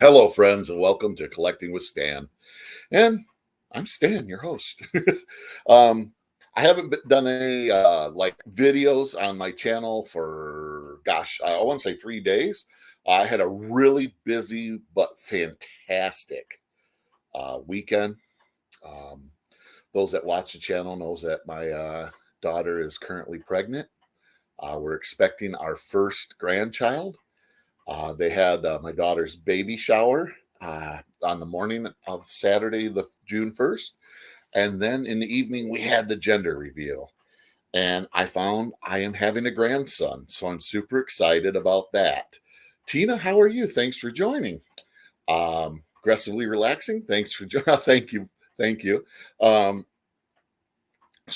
Hello, friends, and welcome to Collecting with Stan. And I'm Stan, your host. um, I haven't done any like videos on my channel for, gosh, I want to say 3 days. I had a really busy but fantastic weekend. Um, those that watch the channel knows that my daughter is currently pregnant. We're expecting our first grandchild. They had my daughter's baby shower on the morning of Saturday, the June 1st. And then in the evening, we had the gender reveal. And I found I am having a grandson. So I'm super excited about that. Tina, how are you? Thanks for joining. Aggressively relaxing. Thanks for joining. Thank you. Thank you. So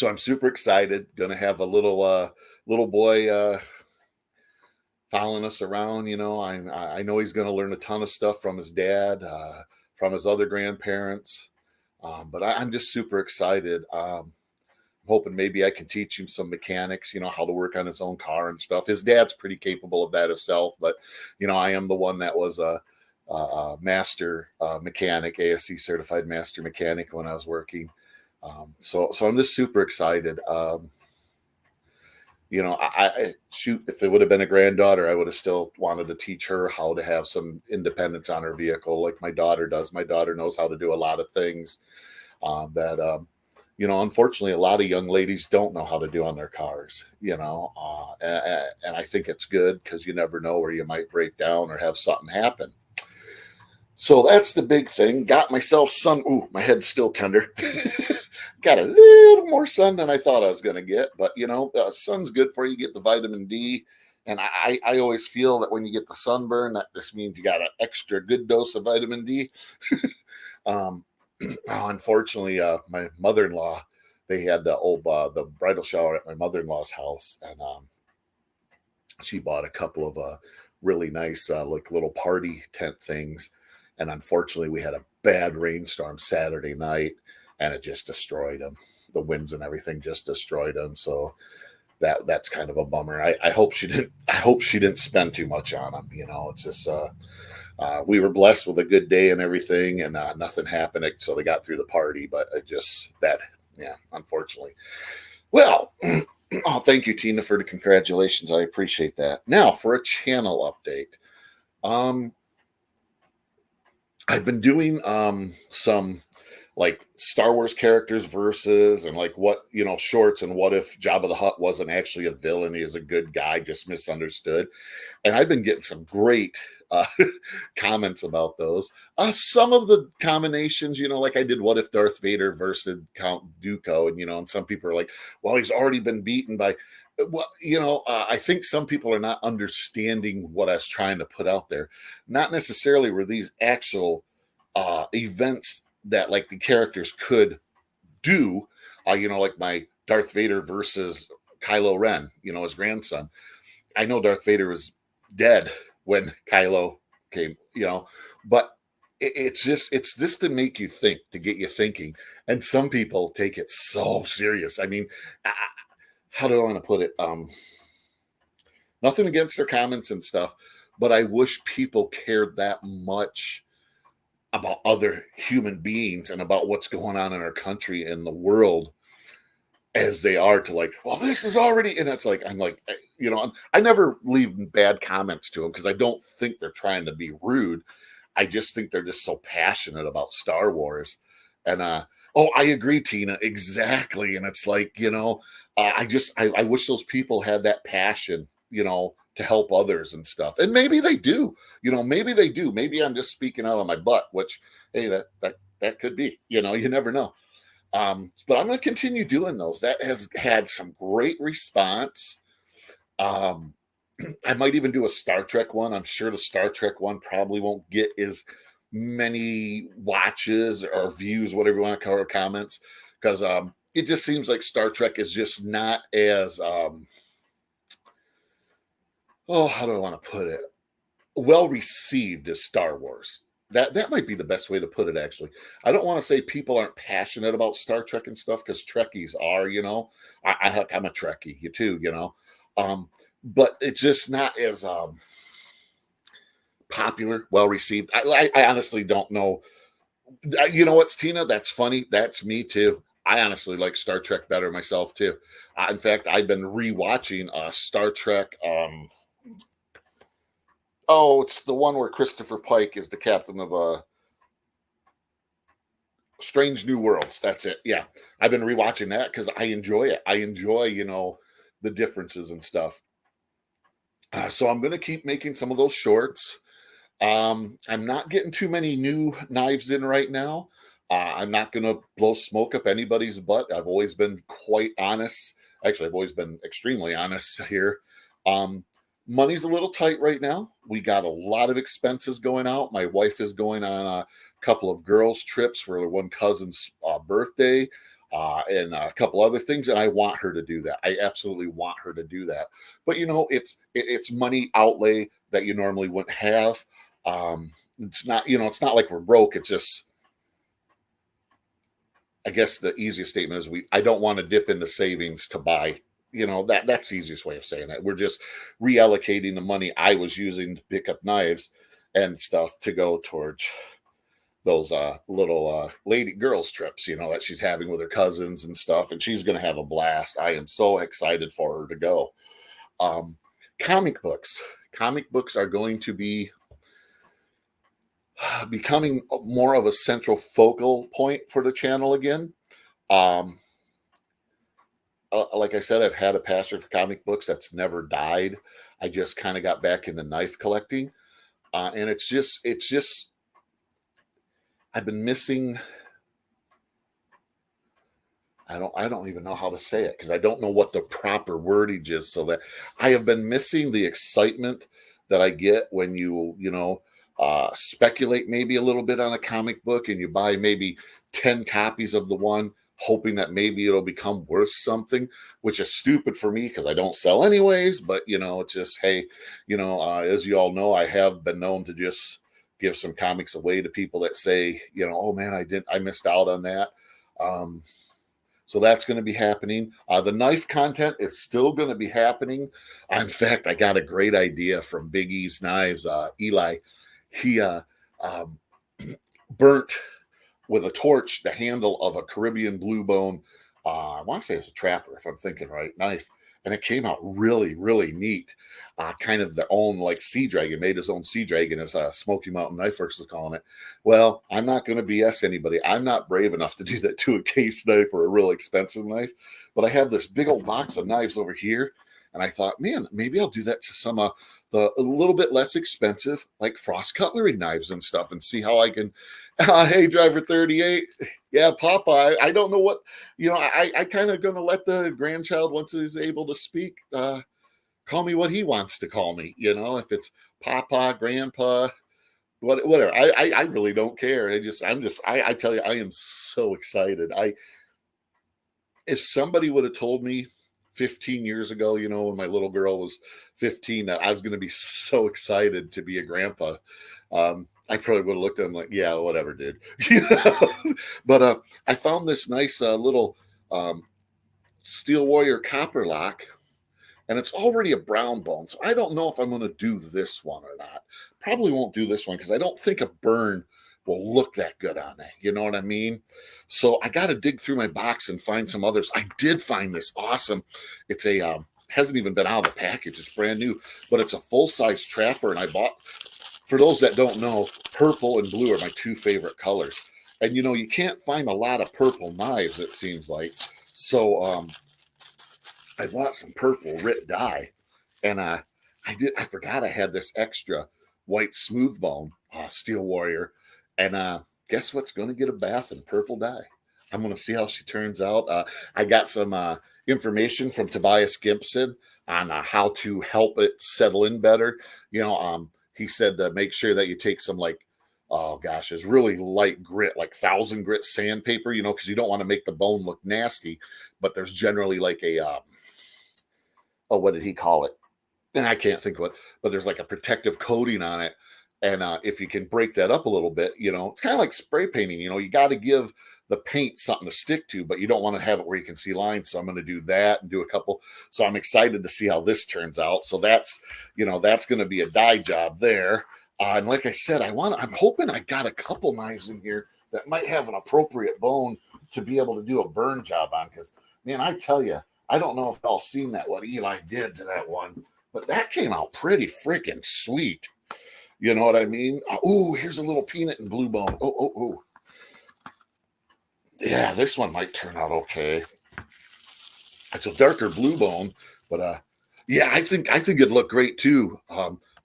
I'm super excited. Gonna have a little boy following us around. I know he's going to learn a ton of stuff from his dad, from his other grandparents. But I'm just super excited. Hoping maybe I can teach him some mechanics, how to work on his own car and stuff. His dad's pretty capable of that himself, but I am the one that was a master mechanic, ASC certified master mechanic when I was working. So I'm just super excited. I shoot, if it would have been a granddaughter, I would have still wanted to teach her how to have some independence on her vehicle, like my daughter does. My daughter knows how to do a lot of things that unfortunately, a lot of young ladies don't know how to do on their cars, and I think it's good because you never know where you might break down or have something happen. So that's the big thing. Got myself sun. Ooh, my head's still tender. Got a little more sun than I thought I was going to get, but sun's good for you. Get the vitamin D, and I always feel that when you get the sunburn, that just means you got an extra good dose of vitamin D. Unfortunately, my mother-in-law, they had the bridal shower at my mother-in-law's house, and she bought a couple of really nice like little party tent things. And unfortunately, we had a bad rainstorm Saturday night, and it just destroyed them. The winds and everything just destroyed them. So that's kind of a bummer. I hope she didn't. I hope she didn't spend too much on them. It's just we were blessed with a good day and everything, and nothing happened. So they got through the party, but it just unfortunately. Well. Oh, thank you, Tina, for the congratulations. I appreciate that. Now for a channel update. I've been doing some like Star Wars characters versus and like what shorts and what if Jabba the Hutt wasn't actually a villain, he is a good guy, just misunderstood. And I've been getting some great comments about those. Some of the combinations, like I did what if Darth Vader versus Count Dooku, and some people are like, well, he's already been beaten by. Well, I think some people are not understanding what I was trying to put out there. Not necessarily were these actual events that like the characters could do, like my Darth Vader versus Kylo Ren, his grandson. I know Darth Vader was dead when Kylo came, but it's just to make you think, to get you thinking. And some people take it so serious. I mean, how do I want to put it? Nothing against their comments and stuff, but I wish people cared that much about other human beings and about what's going on in our country and the world as they are to like, well, this is already, and it's like, I'm like, I never leave bad comments to them because I don't think they're trying to be rude. I just think they're just so passionate about Star Wars. And oh, I agree, Tina, exactly. And it's like, I wish those people had that passion, to help others and stuff. And maybe they do, maybe they do. Maybe I'm just speaking out of my butt, which, hey, that could be, you never know. But I'm going to continue doing those. That has had some great response. I might even do a Star Trek one. I'm sure the Star Trek one probably won't get as many watches or views, whatever you want to call it, comments, because it just seems like Star Trek is just not as how do I want to put it? Well received as Star Wars. That might be the best way to put it, actually. I don't want to say people aren't passionate about Star Trek and stuff, because Trekkies are, I'm a Trekkie, you too, but it's just not as popular, well received. I honestly don't know. You know what's Tina? That's funny. That's me too. I honestly like Star Trek better myself too. In fact, I've been rewatching Star Trek. Oh, it's the one where Christopher Pike is the captain of Strange New Worlds. That's it. Yeah, I've been rewatching that because I enjoy it. I enjoy, the differences and stuff. So I'm going to keep making some of those shorts. I'm not getting too many new knives in right now. I'm not going to blow smoke up anybody's butt. I've always been quite honest. Actually, I've always been extremely honest here. Um, Money's a little tight right now. We got a lot of expenses going out. My wife is going on a couple of girls' trips for one cousin's birthday. And a couple other things, and I want her to do that. I absolutely want her to do that. But it's money outlay that you normally wouldn't have. It's not like we're broke. It's just, I guess the easiest statement is I don't want to dip into savings to buy, that's the easiest way of saying that. We're just reallocating the money I was using to pick up knives and stuff to go towards those little lady girls trips, that she's having with her cousins and stuff. And she's going to have a blast. I am so excited for her to go. Um, Comic books. Comic books are going to be becoming more of a central focal point for the channel again. Um, like I said, I've had a passion for comic books that's never died. I just kind of got back into knife collecting, and it's just I've been missing. I don't even know how to say it because I don't know what the proper wordage is. So that I have been missing the excitement that I get when speculate maybe a little bit on a comic book and you buy maybe 10 copies of the one, hoping that maybe it'll become worth something, which is stupid for me because I don't sell anyways. But it's just, hey, as you all know, I have been known to just give some comics away to people that say, oh man, I missed out on that. So that's going to be happening. The knife content is still going to be happening. In fact, I got a great idea from Big E's Knives. Eli, he um, burnt with a torch the handle of a Caribbean blue bone. I want to say it's a trapper, if I'm thinking right, knife. And it came out really, really neat. Kind of their own like sea dragon, made his own sea dragon, as Smoky Mountain Knife Works was calling it. Well, I'm not going to BS anybody. I'm not brave enough to do that to a case knife or a real expensive knife. But I have this big old box of knives over here. And I thought, man, maybe I'll do that to some the a little bit less expensive, like Frost Cutlery knives and stuff, and see how I can. Hey, Driver 38, yeah, Papa. I don't know what I kind of gonna let the grandchild, once he's able to speak, call me what he wants to call me. If it's Papa, Grandpa, whatever. I really don't care. I tell you, I am so excited. If somebody would have told me 15 years ago, when my little girl was 15, that I was going to be so excited to be a grandpa, I probably would have looked at him like, yeah, whatever, dude. But I found this nice little Steel Warrior copper lock, and it's already a brown bone. So I don't know if I'm going to do this one or not. Probably won't do this one because I don't think a burn will look that good on it. You know what I mean? So I got to dig through my box and find some others. I did find this awesome. It's hasn't even been out of the package. It's brand new, but it's a full-size trapper. And I bought, for those that don't know, purple and blue are my two favorite colors. And you can't find a lot of purple knives, it seems like. So I bought some purple Rit dye, and I forgot I had this extra white smooth bone Steel Warrior, and guess what's going to get a bath in purple dye? I'm going to see how she turns out. I got some information from Tobias Gibson on how to help it settle in better. He said to make sure that you take some oh gosh, it's really light grit, like 1,000 grit sandpaper, because you don't want to make the bone look nasty. But there's generally like a what did he call it? And I can't think of it, but there's like a protective coating on it. And if you can break that up a little bit, it's kind of like spray painting. You got to give the paint something to stick to, but you don't want to have it where you can see lines. So I'm going to do that and do a couple. So I'm excited to see how this turns out. So that's going to be a dye job there. And like I said, I'm hoping I got a couple knives in here that might have an appropriate bone to be able to do a burn job on. Because, man, I tell you, I don't know if y'all seen that, what Eli did to that one, but that came out pretty freaking sweet. You know what I mean? Oh, here's a little peanut and blue bone. Oh. Yeah, this one might turn out okay. It's a darker blue bone, but yeah, I think it'd look great too.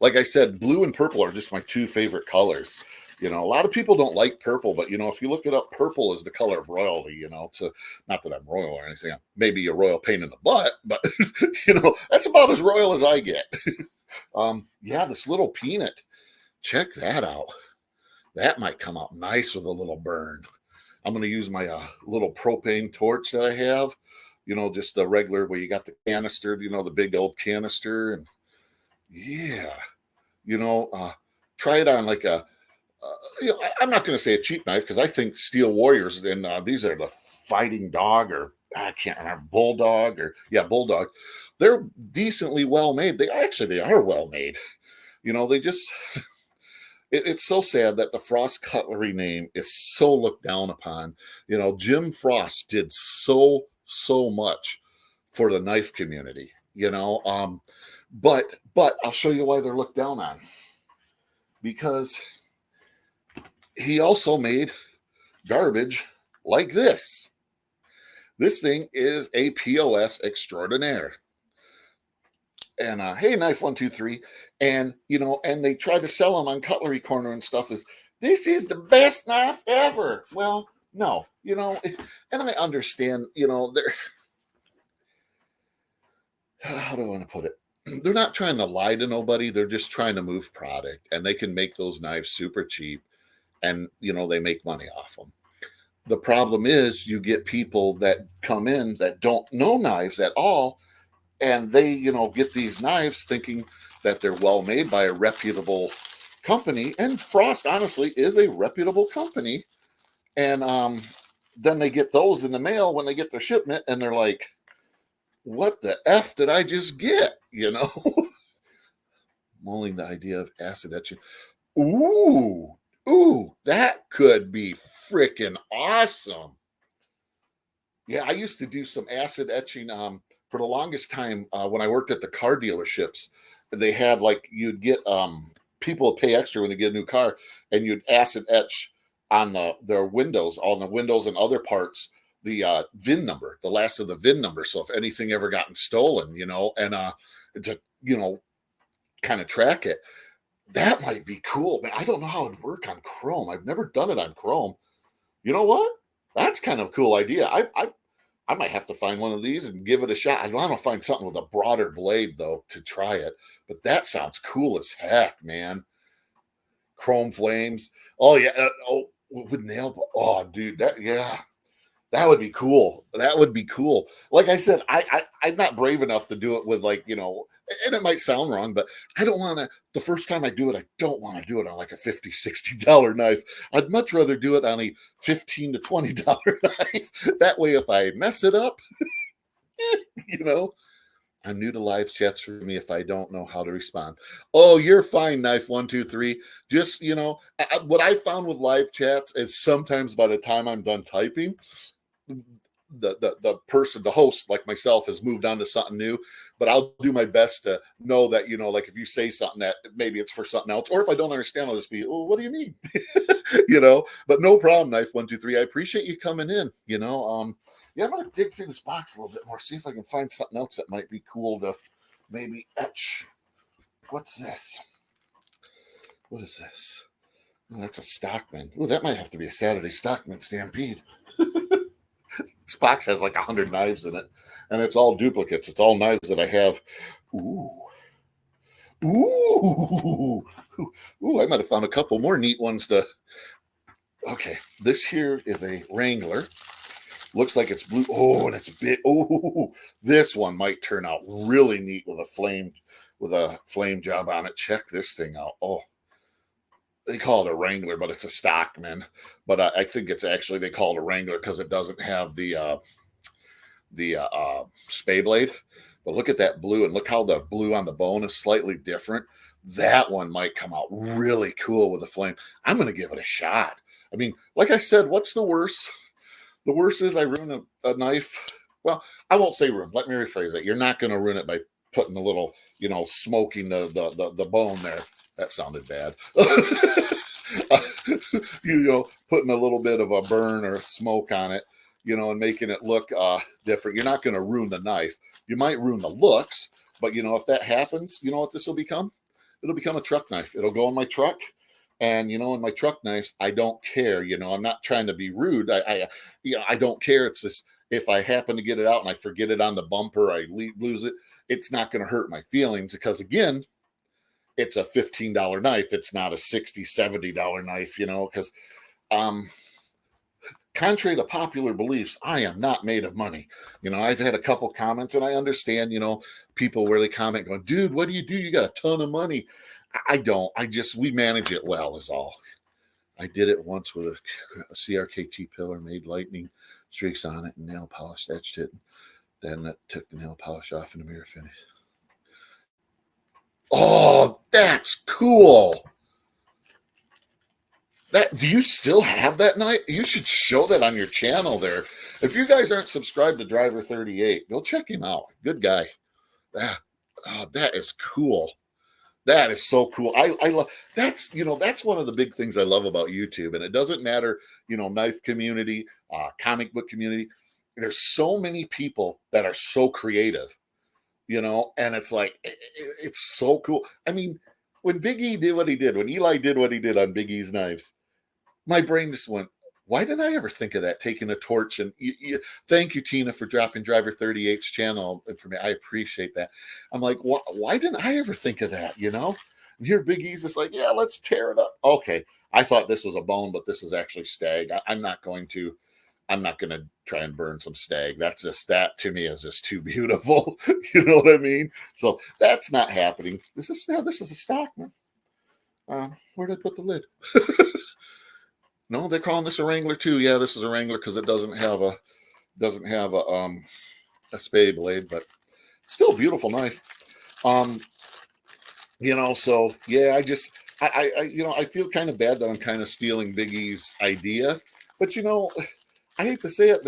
Like I said, blue and purple are just my two favorite colors. You know, a lot of people don't like purple, but you know, if you look it up, purple is the color of royalty. You know, to not that I'm royal or anything, maybe a royal pain in the butt, but you know, that's about as royal as I get. Yeah, this little peanut, check that out. That might come out nice with a little burn. I'm going to use my little propane torch that I have, you know, just the regular where you got the canister, you know, the big old canister. And yeah, you know, try it on like you know, I'm not going to say a cheap knife because I think Steel Warriors, and these are the Fighting Dog, or I can't remember, Bulldog, or yeah, Bulldog. They're decently well made. They are well made. You know, they just, it's so sad that the Frost Cutlery name is so looked down upon. You know, Jim Frost did so much for the knife community. You know, but I'll show you why they're looked down on, because he also made garbage like this. This thing is a POS extraordinaire. And hey, knife 123, and you know, and they try to sell them on Cutlery Corner and stuff as this is the best knife ever. Well, no, you know, and I understand, you know, they're how do I want to put it? They're not trying to lie to nobody. They're just trying to move product, and they can make those knives super cheap, and you know, they make money off them. The problem is you get people that come in that don't know knives at all, and they, you know, get these knives thinking that they're well made by a reputable company. And Frost, honestly, is a reputable company. And then they get those in the mail when they get their shipment, and they're like, what the F did I just get? You know, mulling the idea of acid etching. Ooh, that could be freaking awesome. Yeah, I used to do some acid etching for the longest time when I worked at the car dealerships. They had like you'd get people would pay extra when they get a new car, and you'd acid etch on their windows, on the windows and other parts, the VIN number, the last of the VIN number. So if anything ever gotten stolen, you know, and to you know kind of track it, that might be cool. Man, I don't know how it'd work on Chrome. I've never done it on Chrome. You know what? That's kind of a cool idea. I might have to find one of these and give it a shot. I want to find something with a broader blade though to try it. But that sounds cool as heck, man. Chrome flames. Oh yeah. Oh, with nail. Oh, dude. That would be cool. That would be cool. Like I said, I'm not brave enough to do it with like, you know, and it might sound wrong, but I don't want to, the first time I do it, I don't want to do it on like a $50, $60 knife. I'd much rather do it on a $15 to $20 knife. That way, if I mess it up, you know, I'm new to live chats for me if I don't know how to respond. Oh, you're fine, knife 123. Just, you know, what I found with live chats is sometimes by the time I'm done typing, the person, the host like myself, has moved on to something new, but I'll do my best to know that, you know, like if you say something that maybe it's for something else, or if I don't understand, I'll just be, oh, what do you mean? You know, but no problem, knife 123. I appreciate you coming in, you know. Yeah, I'm gonna dig through this box a little bit more, see if I can find something else that might be cool to maybe etch. What's this? What is this? Oh, that's a Stockman. Oh, that might have to be a Saturday Stockman Stampede. This box has like 100 knives in it, and it's all duplicates. It's all knives that I have. Ooh. Ooh. Ooh, I might have found a couple more neat ones to. Okay, this here is a Wrangler. Looks like it's blue. Oh, and it's big. Oh, this one might turn out really neat with a flame job on it. Check this thing out. Oh, they call it a Wrangler, but it's a Stockman. But I think it's actually they call it a Wrangler because it doesn't have the spay blade. But look at that blue, and look how the blue on the bone is slightly different. That one might come out really cool with a flame. I'm going to give it a shot. I mean, like I said, what's the worst? The worst is I ruin a knife. Well, I won't say ruin. Let me rephrase it. You're not going to ruin it by putting a little, smoking the bone there. That sounded bad. Putting a little bit of a burn or smoke on it, and making it look different. You're not going to ruin the knife. You might ruin the looks, but if that happens, you know what this will become? It'll become a truck knife. It'll go in my truck. And in my truck knives, I don't care. I'm not trying to be rude. I don't care. It's just if I happen to get it out and I forget it on the bumper, I lose it. It's not going to hurt my feelings because again, it's a $15 knife. It's not a $60, $70 knife. Because contrary to popular beliefs, I am not made of money. I've had a couple comments, and I understand. People where they comment going, "Dude, what do? You got a ton of money." I don't. We manage it well is all. I did it once with a CRKT pillar, made lightning streaks on it and nail polish, etched it. Then took the nail polish off and the mirror finish. Oh, that's cool. Do you still have that knife? You should show that on your channel there. If you guys aren't subscribed to Driver 38, go check him out. Good guy. That is cool. That is so cool. I love that's one of the big things I love about YouTube. And it doesn't matter, knife community, comic book community. There's so many people that are so creative, and it's like it's so cool. I mean, when Big E did what he did, when Eli did what he did on Big E's knives, my brain just went, why didn't I ever think of that? Taking a torch and thank you, Tina, for dropping Driver 38's channel for me. I appreciate that. I'm like, why didn't I ever think of that? And here Big E's just like, yeah, let's tear it up. Okay, I thought this was a bone, but this is actually stag. I'm not going to try and burn some stag. That to me is just too beautiful. You know what I mean? So that's not happening. This is a stock, man. Where did I put the lid? No, they're calling this a Wrangler too. Yeah, this is a Wrangler because it doesn't have a spade blade, but still a beautiful knife. So yeah, I feel kind of bad that I'm kind of stealing Big E's idea, but I hate to say it.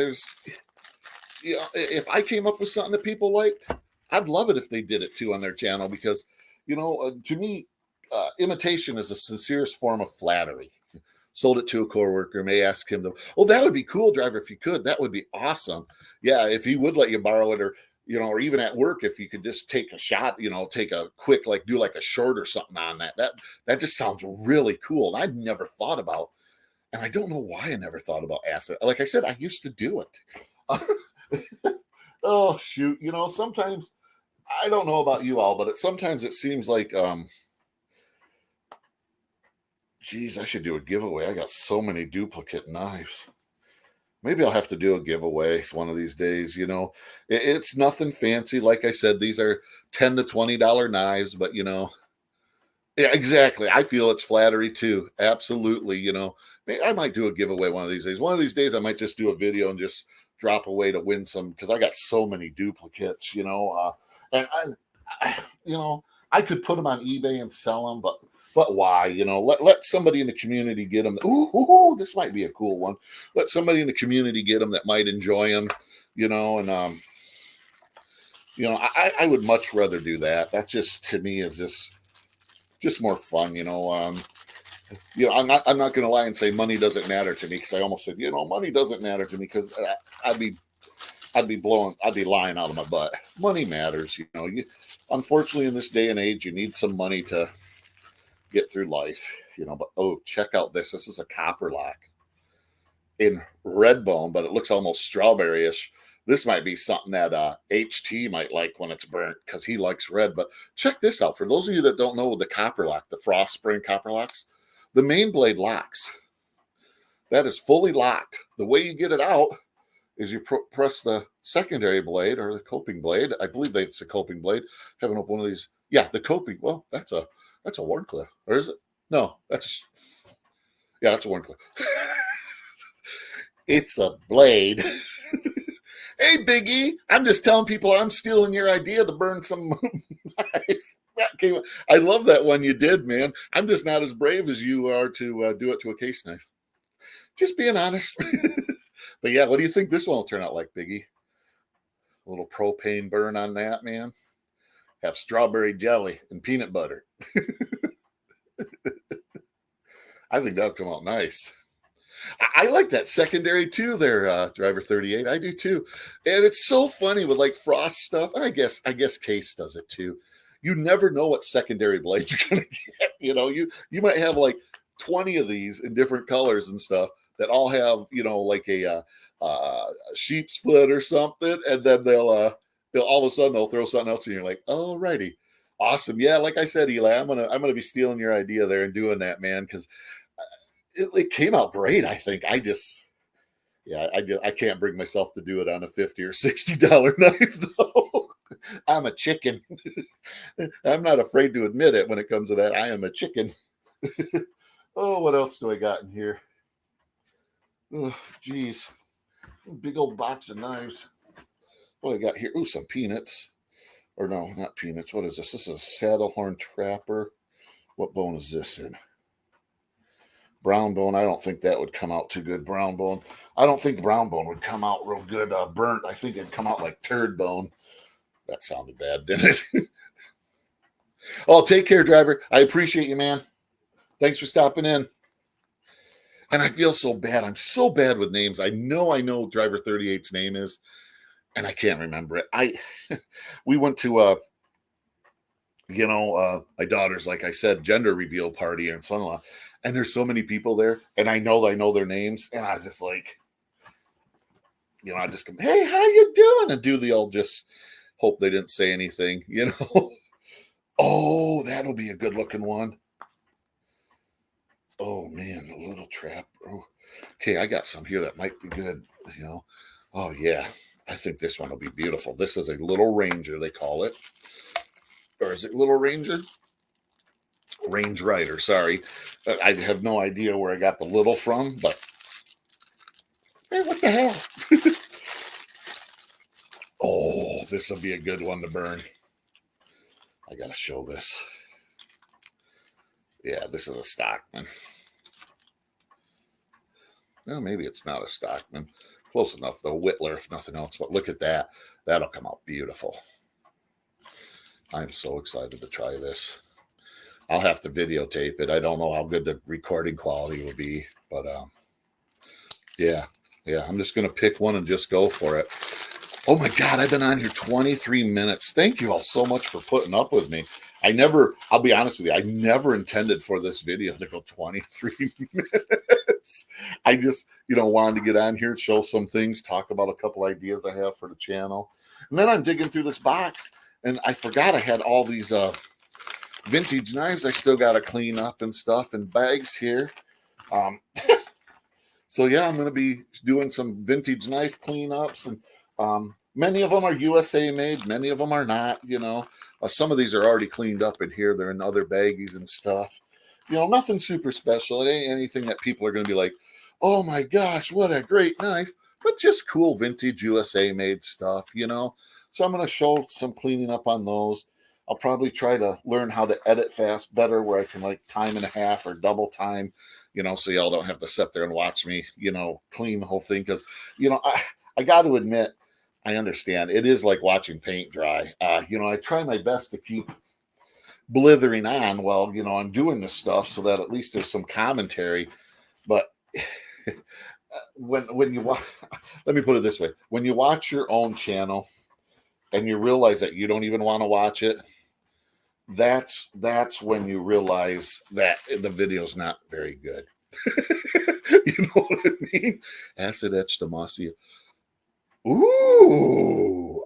If I came up with something that people liked, I'd love it if they did it too on their channel because, to me, imitation is the sincerest form of flattery. Sold it to a coworker, may ask him to, oh, that would be cool, Driver, if you could. That would be awesome. Yeah, if he would let you borrow it or even at work, if you could just take a shot, take a quick, do like a short or something on that. That just sounds really cool. And I've never thought about, and I don't know why I never thought about acid. Like I said, I used to do it. Oh, shoot. Sometimes, I don't know about you all, but sometimes it seems like, geez, I should do a giveaway. I got so many duplicate knives. Maybe I'll have to do a giveaway one of these days. It's nothing fancy. Like I said, these are $10 to $20 knives, but yeah, exactly. I feel it's flattery too. Absolutely. I might do a giveaway one of these days. One of these days, I might just do a video and just drop away to win some because I got so many duplicates. And I could put them on eBay and sell them, but why? Let somebody in the community get them. Ooh, this might be a cool one. Let somebody in the community get them that might enjoy them. And I would much rather do that. That just to me is just more fun. I'm not going to lie and say money doesn't matter to me because I almost said money doesn't matter to me because I'd be lying out of my butt. Money matters. Unfortunately, in this day and age, you need some money to get through life, but check out this. This is a copper lock in red bone, but it looks almost strawberry-ish. This might be something that HT might like when it's burnt because he likes red. But check this out. For those of you that don't know the copper lock, the frost spring copper locks, the main blade locks. That is fully locked. The way you get it out is you press the secondary blade or the coping blade. I believe it's a coping blade. Haven't opened one of these. Yeah, the coping. Well, that's a Wharncliffe. Or is it? No, that's a Wharncliffe. It's a blade. Hey, Biggie, I'm just telling people I'm stealing your idea to burn some knives. I love that one you did, man. I'm just not as brave as you are to do it to a case knife. Just being honest. But yeah, what do you think this one will turn out like, Biggie? A little propane burn on that, man. Have strawberry jelly and peanut butter. I think that'll come out nice. I like that secondary too, there, Driver 38. I do too. And it's so funny with like frost stuff. And I guess Case does it too. You never know what secondary blade you're gonna get. You might have like 20 of these in different colors and stuff that all have, like sheep's foot or something, and then they'll all of a sudden they'll throw something else and you're like, oh righty. Awesome. Yeah, like I said, Eli, I'm gonna be stealing your idea there and doing that, man, because it came out great. I think I can't bring myself to do it on a $50 or $60 knife though. I'm a chicken. I'm not afraid to admit it when it comes to that. I am a chicken. Oh, what else do I got in here? Oh, geez, big old box of knives. What I got here? Ooh, some peanuts. Or no, not peanuts. What is this? This is a saddle horn trapper. What bone is this in? Brown bone. I don't think that would come out too good. Brown bone. I don't think brown bone would come out real good. Burnt. I think it'd come out like turd bone. That sounded bad, didn't it? Oh, take care, driver. I appreciate you, man. Thanks for stopping in. And I feel so bad. I'm so bad with names. I know Driver 38's name is, and I can't remember it. We went to my daughter's, like I said, gender reveal party and son-in-law, and there's so many people there, and I know their names, and I was just like, I just come, hey, how you doing? And do the old just hope they didn't say anything, Oh, that'll be a good looking one. Oh man, a little trap. Oh, okay, I got some here that might be good, Oh yeah, I think this one will be beautiful. This is a little Ranger, they call it. Or is it Little Ranger? Range Rider, sorry. I have no idea where I got the little from, but hey, what the hell? Oh, this will be a good one to burn. I gotta show this. Yeah, this is a Stockman. Well, maybe it's not a Stockman. Close enough, though. Whittler, if nothing else. But look at that. That'll come out beautiful. I'm so excited to try this. I'll have to videotape it. I don't know how good the recording quality will be, but yeah, I'm just going to pick one and just go for it. Oh my God, I've been on here 23 minutes. Thank you all so much for putting up with me. I'll be honest with you, I never intended for this video to go 23 minutes. I just, wanted to get on here, show some things, talk about a couple ideas I have for the channel. And then I'm digging through this box, and I forgot I had all these vintage knives I still got to clean up and stuff, and bags here. So yeah, I'm going to be doing some vintage knife cleanups, and many of them are USA made, many of them are not. Some of these are already cleaned up in here. They're in other baggies and stuff. Nothing super special. It ain't anything that people are going to be like, oh my gosh, what a great knife, but just cool vintage USA made stuff. So I'm going to show some cleaning up on those. I'll probably try to learn how to edit fast better, where I can like time and a half or double time, so y'all don't have to sit there and watch me, clean the whole thing. Because, I got to admit, I understand it is like watching paint dry. I try my best to keep blithering on while, I'm doing this stuff, so that at least there's some commentary. But when you watch, let me put it this way: when you watch your own channel and you realize that you don't even want to watch it, that's when you realize that the video's not very good. You know what I mean? Acid etched Demacia. Ooh,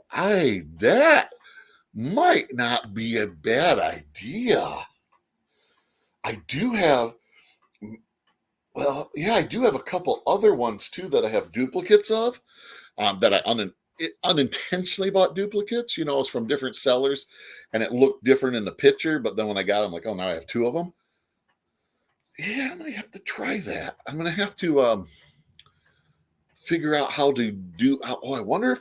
that might not be a bad idea. I do have a couple other ones too that I have duplicates of, that I unintentionally bought duplicates. It's from different sellers, and it looked different in the picture. But then when I got them, like, oh, now I have two of them. Yeah, I'm gonna have to try that. I'm gonna have to figure out how to do. Oh, I wonder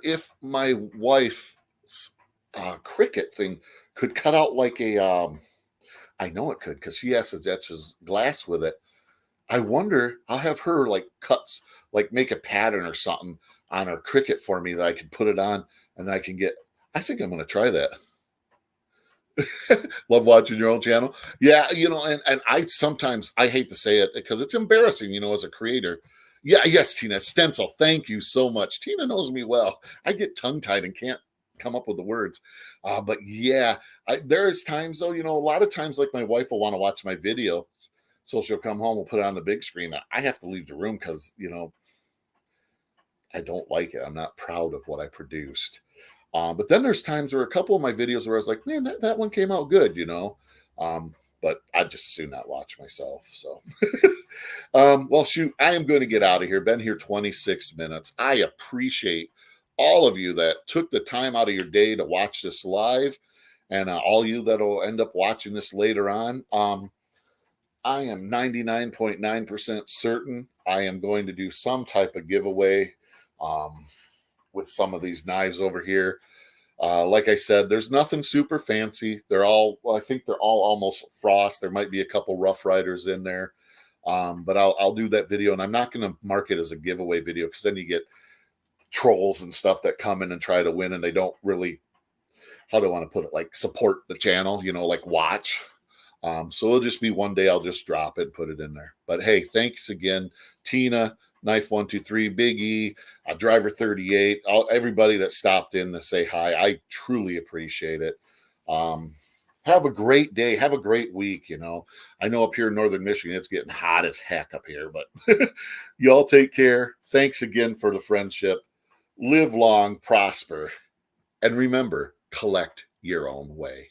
if my wife's Cricut thing could cut out like a. I know it could because she has to etch his glass with it. I wonder. I'll have her like cuts, like make a pattern or something on her Cricut for me that I can put it on, and I can get. I think I'm going to try that. Love watching your own channel. Yeah, and I sometimes I hate to say it because it's embarrassing, as a creator. Yeah, yes, Tina, stencil. Thank you so much. Tina knows me well. I get tongue tied and can't come up with the words. But yeah, there's times though, a lot of times like my wife will want to watch my video. So she'll come home, we'll put it on the big screen. I have to leave the room because, I don't like it. I'm not proud of what I produced. But then there's times where a couple of my videos where I was like, man, that one came out good. But I just assume not watch myself. So, well, shoot, I am going to get out of here. Been here 26 minutes. I appreciate all of you that took the time out of your day to watch this live, and all you that will end up watching this later on. I am 99.9% certain I am going to do some type of giveaway with some of these knives over here. Like I said, there's nothing super fancy. I think they're all almost frost. There might be a couple Rough Riders in there. But I'll do that video, and I'm not going to mark it as a giveaway video because then you get trolls and stuff that come in and try to win, and they don't really, how do I want to put it, like support the channel, like watch. So it'll just be one day I'll just drop it and put it in there. But hey, thanks again, Tina, Knife 123, Big E, Driver 38, everybody that stopped in to say hi. I truly appreciate it. Have a great day. Have a great week. I know up here in Northern Michigan, it's getting hot as heck up here, but y'all take care. Thanks again for the friendship. Live long, prosper, and remember, collect your own way.